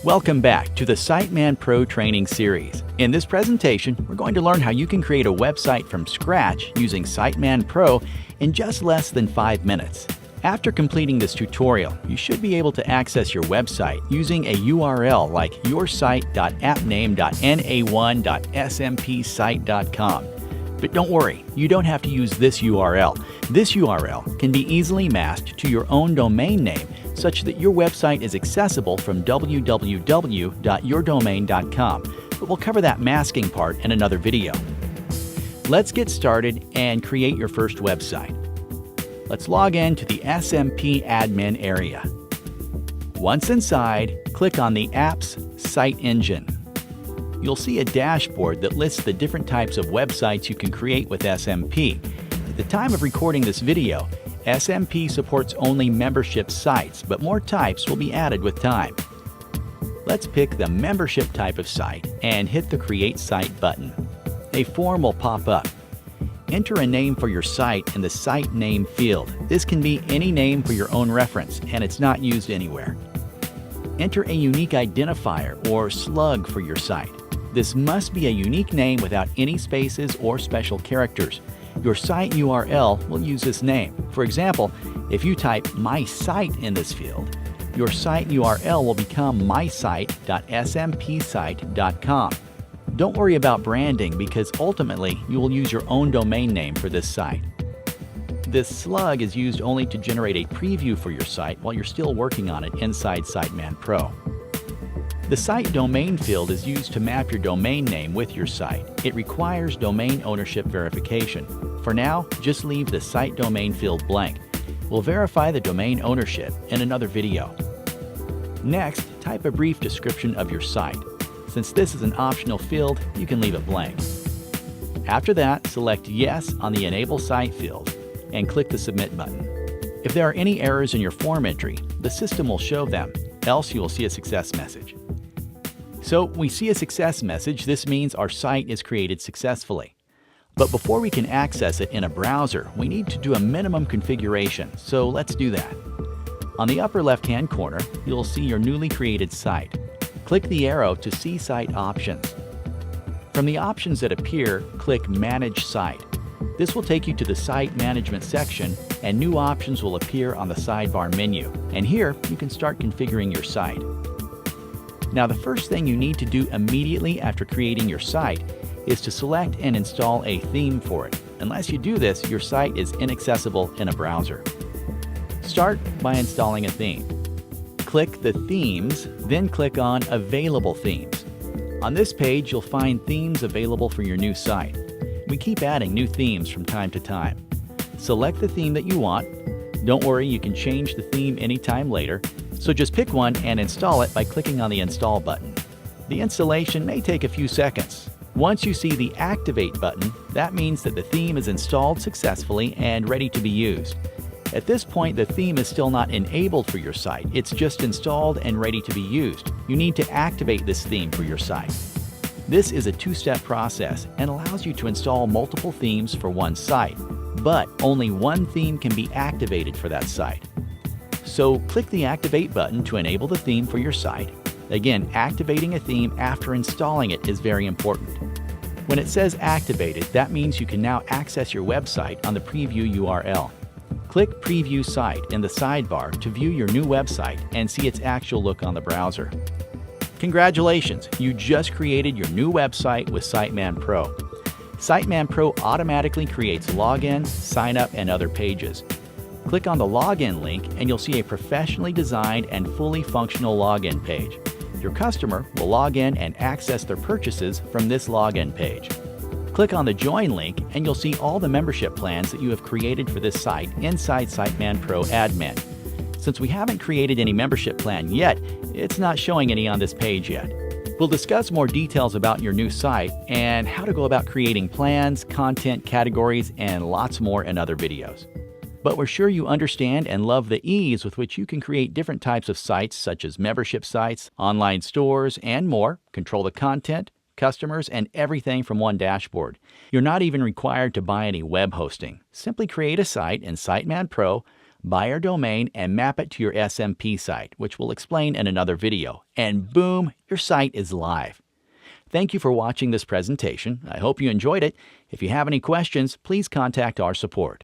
Welcome back to the SiteManPro training series. In this presentation, we're going to learn how you can create a website from scratch using SiteManPro in just less than 5 minutes. After completing this tutorial, you should be able to access your website using a URL like yoursite.appname.na1.smpsite.com. But don't worry, you don't have to use this URL. This URL can be easily masked to your own domain name such that your website is accessible from www.yourdomain.com, but we'll cover that masking part in another video. Let's get started and create your first website. Let's log in to the SMP admin area. Once inside, click on the app's Site Engine. You'll see a dashboard that lists the different types of websites you can create with SMP. At the time of recording this video, SMP supports only membership sites, but more types will be added with time. Let's pick the membership type of site and hit the Create Site button. A form will pop up. Enter a name for your site in the Site Name field. This can be any name for your own reference, and it's not used anywhere. Enter a unique identifier or slug for your site. This must be a unique name without any spaces or special characters. Your site URL will use this name. For example, if you type my site in this field, your site URL will become mysite.smpsite.com. Don't worry about branding because ultimately you will use your own domain name for this site. This slug is used only to generate a preview for your site while you're still working on it inside SiteManPro. The site domain field is used to map your domain name with your site. It requires domain ownership verification. For now, just leave the site domain field blank. We'll verify the domain ownership in another video. Next, type a brief description of your site. Since this is an optional field, you can leave it blank. After that, select Yes on the Enable Site field and click the Submit button. If there are any errors in your form entry, the system will show them, else you will see a success message. So we see a success message. This means our site is created successfully. But before we can access it in a browser, we need to do a minimum configuration, so let's do that. On the upper left-hand corner, you'll see your newly created site. Click the arrow to see Site Options. From the options that appear, click Manage Site. This will take you to the Site Management section, and new options will appear on the sidebar menu. And here, you can start configuring your site. Now, the first thing you need to do immediately after creating your site is to select and install a theme for it. Unless you do this, your site is inaccessible in a browser. Start by installing a theme. Click the Themes, then click on Available Themes. On this page, you'll find themes available for your new site. We keep adding new themes from time to time. Select the theme that you want. Don't worry, you can change the theme anytime later. So just pick one and install it by clicking on the Install button. The installation may take a few seconds. Once you see the Activate button, that means that the theme is installed successfully and ready to be used. At this point, the theme is still not enabled for your site. It's just installed and ready to be used. You need to activate this theme for your site. This is a two-step process and allows you to install multiple themes for one site, but only one theme can be activated for that site. So click the Activate button to enable the theme for your site. Again, activating a theme after installing it is very important. When it says activated, that means you can now access your website on the preview URL. Click Preview Site in the sidebar to view your new website and see its actual look on the browser. Congratulations! You just created your new website with SiteManPro. SiteManPro automatically creates login, sign up, and other pages. Click on the login link and you'll see a professionally designed and fully functional login page. Your customer will log in and access their purchases from this login page. Click on the Join link and you'll see all the membership plans that you have created for this site inside SiteManPro Admin. Since we haven't created any membership plan yet, it's not showing any on this page yet. We'll discuss more details about your new site and how to go about creating plans, content categories, and lots more in other videos. But we're sure you understand and love the ease with which you can create different types of sites such as membership sites, online stores, and more, control the content, customers, and everything from one dashboard. You're not even required to buy any web hosting. Simply create a site in SiteManPro, Buy our domain and map it to your SMP site, which we'll explain in another video. And boom, your site is live. Thank you for watching this presentation. I hope you enjoyed it. If you have any questions, please contact our support.